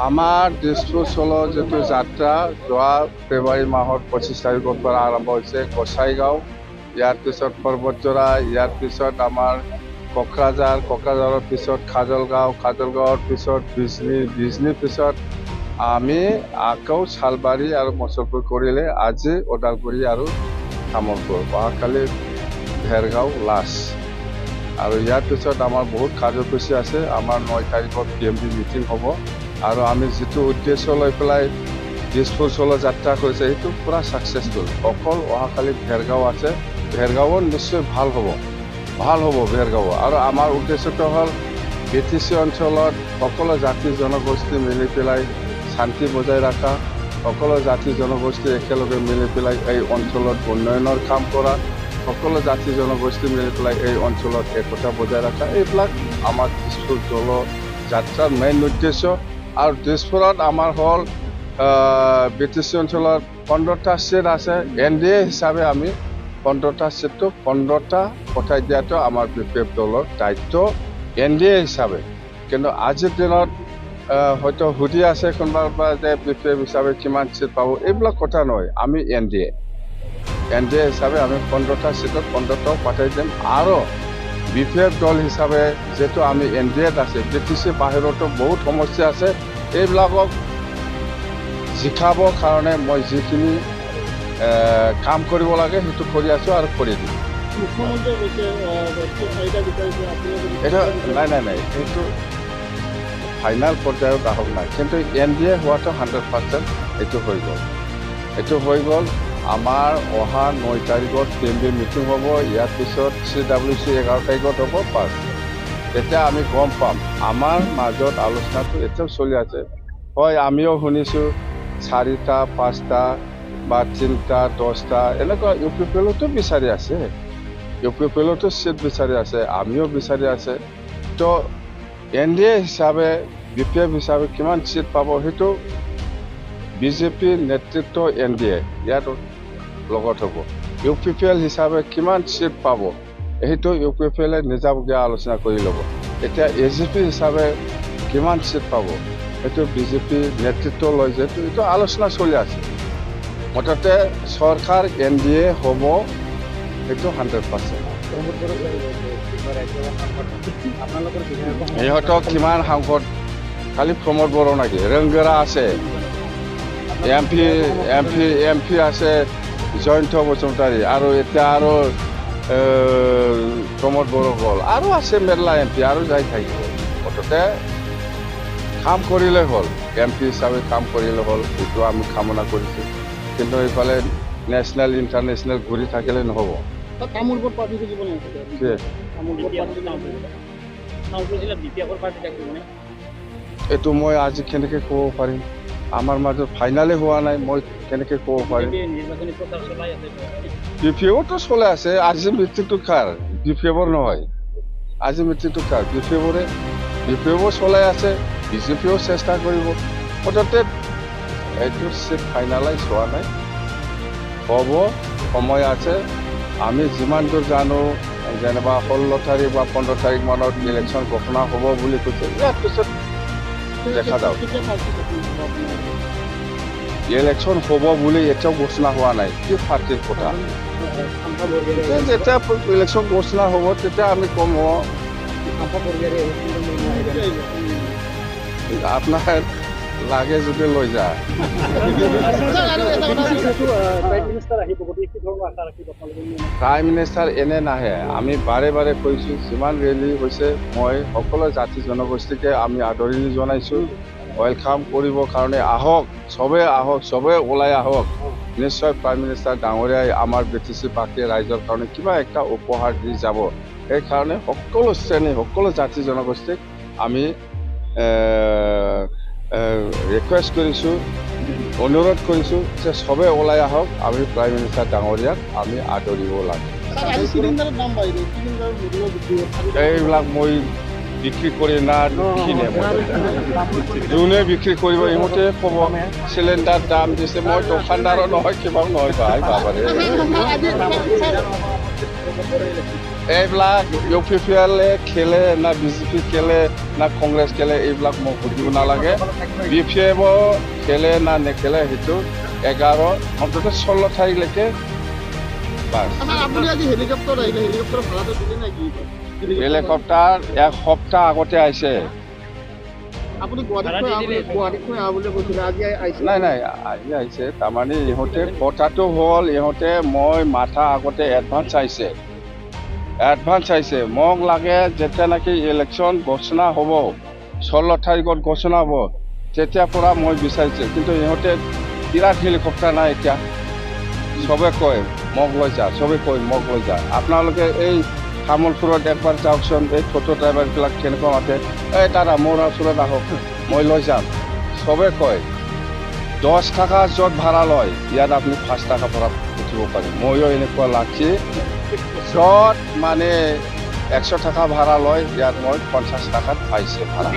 আমাৰ দিছপুৰ চলৰ যিটো যাত্ৰা যোৱা ফেব্ৰুৱাৰী মাহৰ 25 তাৰিখৰ পৰা আৰম্ভ হৈছে গোসাইগাঁও, ইয়াৰ পিছত পৰ্বতজোৰা, ইয়াৰ পিছত আমাৰ কোকৰাঝাৰৰ পিছত খাজলগাঁৱৰ পিছত বিজনীৰ পিছত আমি আকৌ শালবাৰী আৰু মচলপুৰ কৰিলে আজি ওদালগুৰি আৰু তামোলপুৰ, অহাকালি ভেৰগাঁও লাষ্ট। আৰু ইয়াৰ পিছত আমাৰ বহুত কাৰ্যসূচী আছে। আমাৰ 9 তাৰিখত PMB মিটিং হ'ব আৰু আমি যিটো উদ্দেশ্য লৈ পেলাই দিছপুৰ চলৰ যাত্ৰা কৰিছে সেইটো পূৰা ছাকচেছফুল। অকল অহাকালি ভেৰগাঁও আছে, ভেৰগাঁৱত নিশ্চয় ভাল হ'ব ভেৰগাঁও। আৰু আমাৰ উদ্দেশ্যটো হ'ল BTC অঞ্চলত সকলো জাতি জনগোষ্ঠী মিলি পেলাই শান্তি বজাই ৰখা, সকলো জাতি জনগোষ্ঠী একেলগে মিলি পেলাই এই অঞ্চলত উন্নয়নৰ কাম কৰা, সকলো জাতি জনগোষ্ঠী মিলি পেলাই এই অঞ্চলত একতা বজাই ৰখা, এইবিলাক আমাৰ দিছপুৰ চল যাত্ৰাৰ মেইন উদ্দেশ্য। আৰু দিছপুৰত আমাৰ হ'ল BTC অঞ্চলত 15টা ছিট আছে। NDA হিচাপে আমি 15টা ছিটটো 15টা পঠাই দিয়াটো আমাৰ BPF দলৰ দায়িত্ব NDA হিচাপে। কিন্তু আজিৰ দিনত হয়তো সুধি আছে কোনোবা যে BPF হিচাপে কিমান ছিট পাব, এইবিলাক কথা নহয়। আমি NDA হিচাপে আমি 15টা ছিটত 15টাও পঠাই দিম। আৰু BPF দল হিচাপে যিহেতু আমি NDAত আছে, BTC বাহিৰতো বহুত সমস্যা আছে, এইবিলাকক জিকাবৰ কাৰণে মই যিখিনি কাম কৰিব লাগে সেইটো কৰি আছোঁ আৰু কৰি দিম। এইটো নাই সেইটো ফাইনেল পৰ্যায়ত আহক নাই, কিন্তু NDA হোৱাটো 100% এইটো হৈ গ'ল। আমাৰ অহা 9 তাৰিখত PMB মিটিং হ'ব, ইয়াৰ পিছত CWC 11 তাৰিখত হ'ব পাছ। তেতিয়া আমি গম পাম। আমাৰ মাজত আলোচনাটো এতিয়াও চলি আছে। হয়, আমিও শুনিছোঁ 4টা 5টা বা 3টা 10টা এনেকুৱা UPPLতো বিচাৰি আছে, UPPLতো ছিট বিচাৰি আছে, আমিও বিচাৰি আছে। তো NDA হিচাপে BPF হিচাপে কিমান ছিট পাব সেইটো BJP নেতৃত্ব NDA ইয়াত লগত হ'ব। UPPL হিচাপে কিমান ছিট পাব সেইটো UPPLে নিজাববীয়া আলোচনা কৰি ল'ব। এতিয়া AGP হিচাপে কিমান ছিট পাব সেইটো BJP নেতৃত্ব লৈ যিহেতু এইটো আলোচনা চলি আছে। মুঠতে চৰকাৰ NDA হ'ব, সেইটো 100%। সিহঁতক কিমান সাংসদ খালি প্ৰমোদ বড়ো নেকি, ৰংগেৰা আছে, MP আছে জয়ন্ত বসুমতাৰী, আৰু এতিয়া আৰু প্ৰমোদ বড়ো গ'ল, আৰু আছে মেৰলা MP আৰু যাই থাকিব। মুঠতে কাম কৰিলে হ'ল, MP হিচাপে কাম কৰিলে হ'ল, এইটো আমি কামনা কৰিছোঁ। কিন্তু এইফালে নেশ্যনেল ইণ্টাৰনেশ্যনেল ঘূৰি থাকিলে নহ'ব। এইটো মই আজি কেনেকৈ ক'ব পাৰিম, আমাৰ মাজত ফাইনালে হোৱা নাই, মই কেনেকৈ ক'ব পাৰিম। BPFতো চলাই আছে। আজি মিটিংটো কাৰ? BPFৰ নহয়, আজি মিটিংটো কাৰ? BPFও চলাই আছে, BJPও চেষ্টা কৰিব। মুঠতে এইটো ছিট ফাইনেলাইজ হোৱা নাই, হ'ব, সময় আছে। আমি যিমান দূৰ জানো যেনিবা 16 তাৰিখ বা 15 তাৰিখ মানত ইলেকশ্যন ঘোষণা হ'ব বুলি কৈছে। ইয়াৰ পিছত দেখা যাওক। ইলেকশ্যন হ'ব বুলি এতিয়াও ঘোষণা হোৱা নাই, কি পাৰ্টিৰ কথা। যেতিয়া ইলেকশ্যন ঘোষণা হ'ব তেতিয়া আমি কম আপোনাৰ লাগে যদি লৈ যায়। প্ৰাইম মিনিষ্টাৰ এনে নাহে। আমি বাৰে বাৰে কৈছোঁ, যিমান ৰেলী হৈছে মই সকলো জাতি জনগোষ্ঠীকে আমি আদৰণি জনাইছোঁ, ৱেলকাম কৰিবৰ কাৰণে আহক, চবে ওলাই আহক। নিশ্চয় প্ৰাইম মিনিষ্টাৰ ডাঙৰীয়াই আমাৰ BTC বাকী ৰাইজৰ কাৰণে কিবা একটা উপহাৰ দি যাব। সেইকাৰণে সকলো শ্ৰেণী সকলো জাতি জনগোষ্ঠীক আমি ৰিকুৱেষ্ট কৰিছোঁ, অনুৰোধ কৰিছোঁ যে চবে ওলাই আহক, আমি প্ৰাইম মিনিষ্টাৰ ডাঙৰীয়াক আমি আদৰিব লাগে। এইবিলাক মই বিক্ৰী কৰি না কিনে, যোনে বিক্ৰী কৰিব ইমতে ক'ব চিলিণ্ডাৰ দাম দিছে, মই দোকানদাৰো নহয় কিবাও নহয় ভাই বাবাৰে। এইবিলাক UPPL খেলে না BJP খেলে না কংগ্ৰেছ খেলে এইবিলাক মোক সুধিব নালাগে BPF খেলে না নেখেলে সেইটো 11 অন্তত 16 তাৰিখলৈকে বাছ হেলিকপ্টাৰ এক সপ্তাহ আগতে আহিছে নাই নাই আজি আহিছে তাৰমানে ইহঁতে কথাটো হ'ল ইহঁতে মই মাথা আগতে এডভান্স আহিছে মোক লাগে যেতিয়া নেকি ইলেকশ্যন ঘোষণা হ'ব 16 তাৰিখত ঘোষণা হ'ব তেতিয়াৰ পৰা মই বিচাৰিছোঁ কিন্তু ইহঁতে বিৰাট হেলিকপ্টাৰ নাই এতিয়া চবে কয় মোক লৈ যা চবে কয় মোক লৈ যা আপোনালোকে এই তামোলপুৰত একবাৰ যাওকচোন এই ফটো ড্ৰাইভাৰবিলাক কেনেকুৱা মাতে এই দাদা মোৰ ওচৰত আহক মই লৈ যাম চবে কয় 10 টকা য'ত ভাড়া লয় ইয়াত আপুনি 5 টকা পৰা উঠিব পাৰে ময়ো এনেকুৱা লাগছে য'ত মানে 100 টকা ভাড়া লয় ইয়াত মই 50 টকাত পাইছে ভাড়া